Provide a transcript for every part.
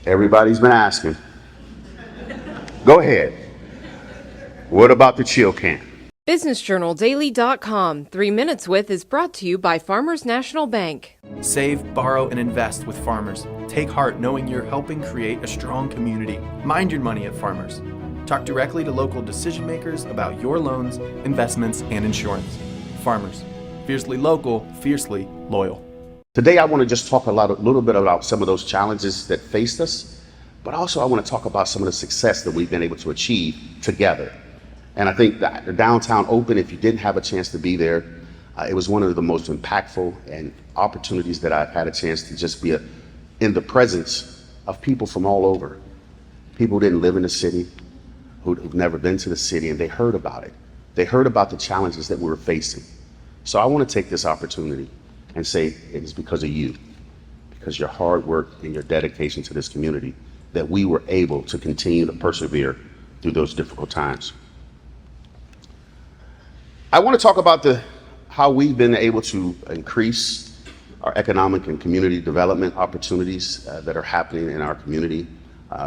Everybody's been asking. Go ahead. What about the chill can? BusinessJournalDaily.com 3 Minutes With is brought to you by Farmers National Bank. Save, borrow, and invest with Farmers. Take heart knowing you're helping create a strong community. Mind your money at Farmers. Talk directly to local decision makers about your loans, investments, and insurance. Farmers. Fiercely local, fiercely loyal. Today I want to just talk a little bit about some of those challenges that faced us, but also I want to talk about some of the success that we've been able to achieve together. And I think that the Downtown Open, if you didn't have a chance to be there, it was one of the most impactful and opportunities that I've had a chance to just be in the presence of people from all over. People who didn't live in the city, who've never been to the city, and they heard about it. They heard about the challenges that we were facing. So I want to take this opportunity and say it is because of you, because your hard work and your dedication to this community, that we were able to continue to persevere through those difficult times. I want to talk about how we've been able to increase our economic and community development opportunities that are happening in our community.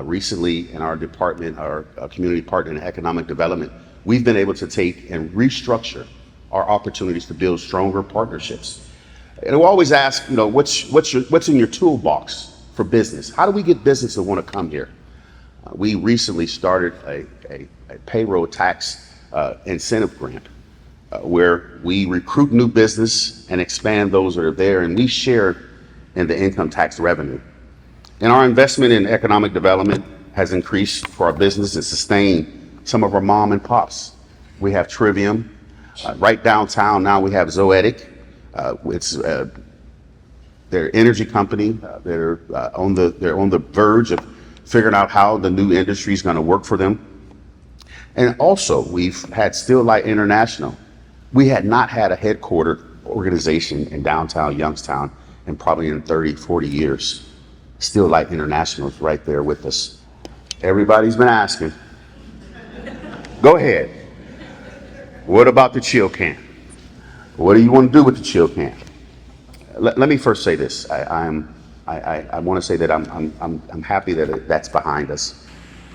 Recently in our department, our community partner in economic development, we've been able to take and restructure our opportunities to build stronger partnerships. And we always ask, what's in your toolbox for business? How do we get business to want to come here? We recently started a payroll tax incentive grant where we recruit new business and expand those that are there, and we share in the income tax revenue. And our investment in economic development has increased for our business and sustained some of our mom and pops. We have Trivium. Right downtown now we have Zoetic. It's their energy company. They're on the verge of figuring out how the new industry is going to work for them. And also we've had Still Light International. We had not had a headquartered organization in downtown Youngstown in probably in 30, 40 years. Still Light International is right there with us. Everybody's been asking. Go ahead. What about the chill can? What do you want to do with the chill can? Let me first say this. I want to say that I'm happy that that's behind us.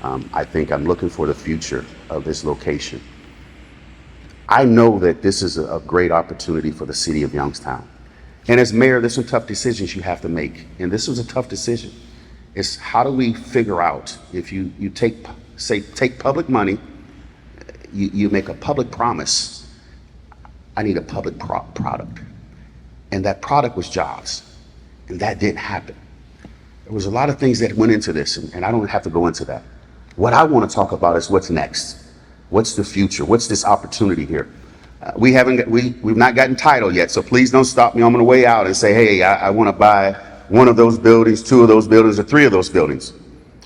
I think I'm looking for the future of this location. I know that this is a great opportunity for the city of Youngstown. And as mayor, there's some tough decisions you have to make. And this was a tough decision. It's how do we figure out if you take public money, you make a public promise. I need a public product. And that product was jobs. And that didn't happen. There was a lot of things that went into this, and I don't have to go into that. What I want to talk about is what's next. What's the future? What's this opportunity here? We've not gotten title yet, so please don't stop me on the way out and say, hey, I want to buy one of those buildings, two of those buildings, or three of those buildings.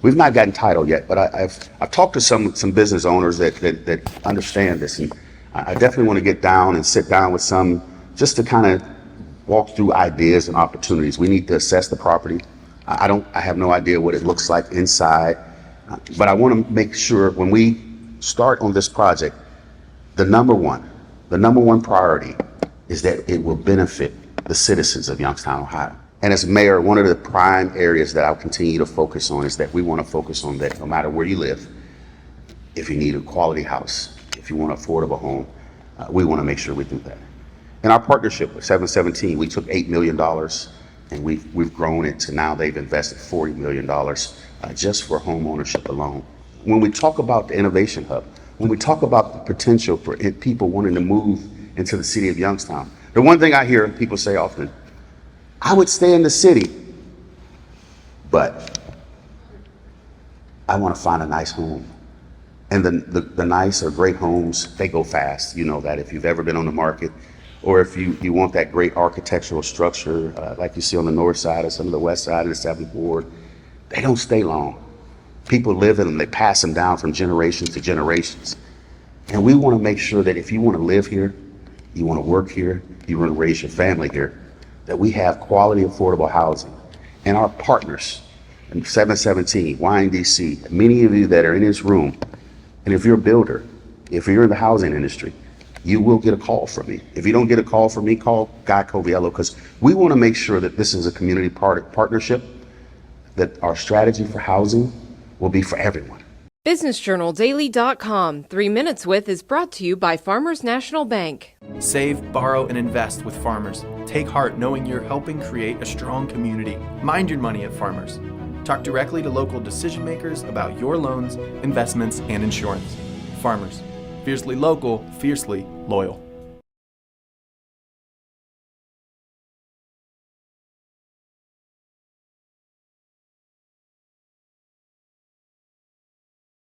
We've not gotten title yet, but I've talked to some business owners that understand this, and I definitely want to get down and sit down with some just to kind of walk through ideas and opportunities. We need to assess the property. I have no idea what it looks like inside, but I want to make sure when we start on this project, the number one priority is that it will benefit the citizens of Youngstown, Ohio. And as mayor, one of the prime areas that I'll continue to focus on is that we want to focus on that no matter where you live, if you need a quality house, if you want an affordable home, we want to make sure we do that. In our partnership with 717, we took $8 million and we've grown it to now they've invested $40 million just for home ownership alone. When we talk about the Innovation Hub, when we talk about the potential for people wanting to move into the city of Youngstown, the one thing I hear people say often, I would stay in the city, but I want to find a nice home. And the nice or great homes, they go fast. You know that if you've ever been on the market, or if you want that great architectural structure like you see on the north side or some of the west side of the 7th Ward, they don't stay long. People live in them, they pass them down from generations to generations. And we want to make sure that if you want to live here, you want to work here, you want to raise your family here, that we have quality, affordable housing. And our partners, in 717, YNDC, many of you that are in this room, and if you're a builder, if you're in the housing industry, you will get a call from me. If you don't get a call from me, call Guy Coviello, because we want to make sure that this is a community partnership that our strategy for housing will be for everyone. BusinessJournalDaily.com. 3 Minutes With is brought to you by Farmers National Bank. Save, borrow, and invest with Farmers. Take heart knowing you're helping create a strong community. Mind your money at Farmers. Talk directly to local decision makers about your loans, investments, and insurance. Farmers. Fiercely local, fiercely loyal.